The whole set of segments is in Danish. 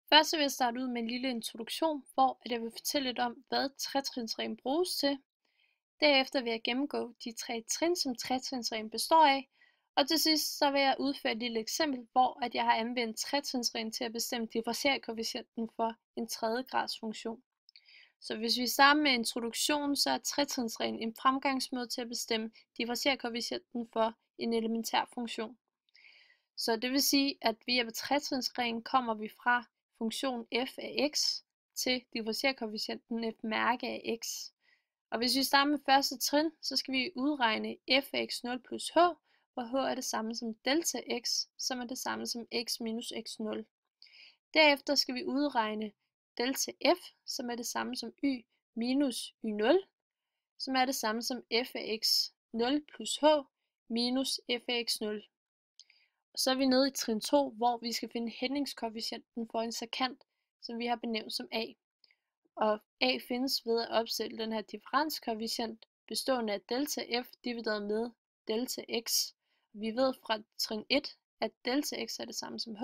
Først så vil jeg starte ud med en lille introduktion, hvor jeg vil fortælle lidt om, hvad tretrinsreglen bruges til. Derefter vil jeg gennemgå de 3 trin, som tretrinsreglen består af. Og til sidst så vil jeg udføre et lille eksempel, hvor jeg har anvendt tretrinsreglen til at bestemme differentialkoefficienten for en 3. grads funktion. Så hvis vi starter med introduktionen, så er tretrinsreglen en fremgangsmåde til at bestemme differentialkoefficienten for en elementær funktion. Så det vil sige, at ved hjælp af tretrinsreglen kommer vi fra funktionen f af x til differentialkoefficienten f mærke af x. Og hvis vi starter med første trin, så skal vi udregne f af x0 plus h, hvor h er det samme som delta x, som er det samme som x minus x0. Derefter skal vi udregne delta f, som er det samme som y minus y0, som er det samme som f af x0 plus h minus f af x0. Og så er vi nede i trin 2, hvor vi skal finde hældningskoefficienten for en sekant, som vi har benævnt som a. Og a findes ved at opstille den her differenskoefficient bestående af delta f divideret med delta x. Vi ved fra trin 1, at delta x er det samme som h,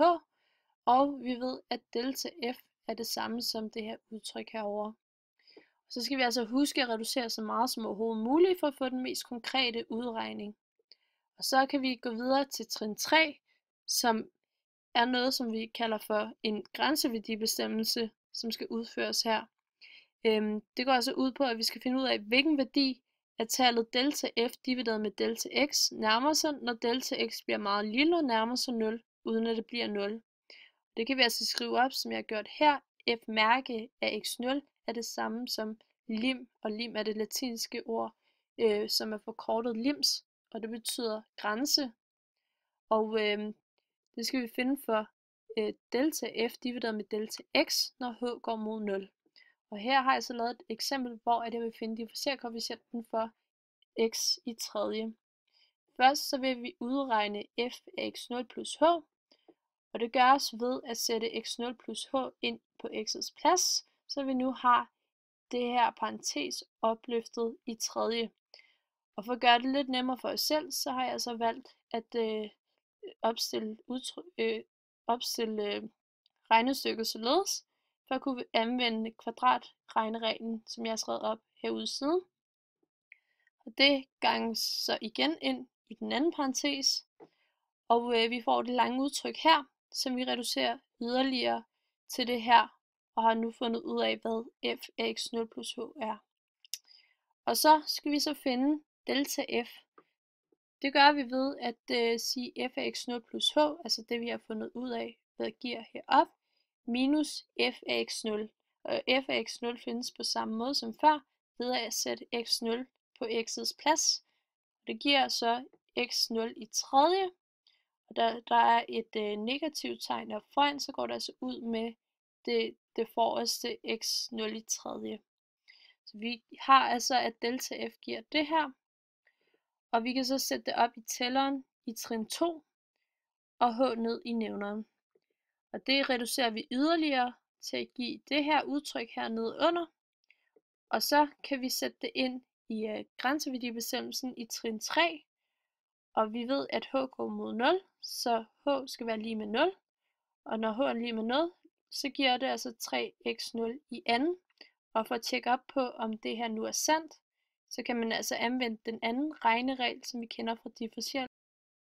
og vi ved, at delta f er det samme som det her udtryk herovre. Så skal vi altså huske at reducere så meget som overhovedet muligt for at få den mest konkrete udregning. Og så kan vi gå videre til trin 3, som er noget, som vi kalder for en grænseværdibestemmelse, som skal udføres her. Det går altså ud på, at vi skal finde ud af, hvilken værdi af tallet delta f divideret med delta x nærmer sig, når delta x bliver meget lille og nærmer sig 0, uden at det bliver 0. Det kan vi altså skrive op, som jeg har gjort her. F mærke af x0 er det samme som lim, og lim er det latinske ord, som er forkortet lims, og det betyder grænse. Og det skal vi finde for delta f divideret med delta x, når h går mod 0. Og her har jeg så lavet et eksempel, hvor jeg vil finde differentialkoefficienten for x i tredje. Først så vil vi udregne f af x0 plus h, og det gøres ved at sætte x0 plus h ind på x's plads, så vi nu har det her parentes opløftet i tredje. Og for at gøre det lidt nemmere for os selv, så har jeg så valgt at opstille regnestykket således, for at kunne anvende kvadratregnereglen, som jeg har skrevet op herude i siden. Og det ganges så igen ind i den anden parentes, og vi får det lange udtryk her, som vi reducerer yderligere til det her, og har nu fundet ud af, hvad f af x0 plus h er. Og så skal vi så finde delta f. Det gør vi ved at sige f af x0 plus h, altså det vi har fundet ud af, hvad giver herop, minus f af x0. Og f af x0 findes på samme måde som før, ved at sætte x0 på x's plads. Det giver så x0 i tredje, og der er et negativt tegn op foran, så går det altså ud med det forreste x0 i tredje. Så vi har altså, at delta f giver det her, og vi kan så sætte det op i tælleren i trin 2, og h ned i nævneren. Og det reducerer vi yderligere til at give det her udtryk hernede under, og så kan vi sætte det ind i grænseværdibestemmelsen i trin 3, og vi ved, at h går mod 0, så h skal være lige med 0, og når h er lige med 0, så giver det altså 3x0 i anden, og for at tjekke op på, om det her nu er sandt, så kan man altså anvende den anden regneregel, som vi kender fra differential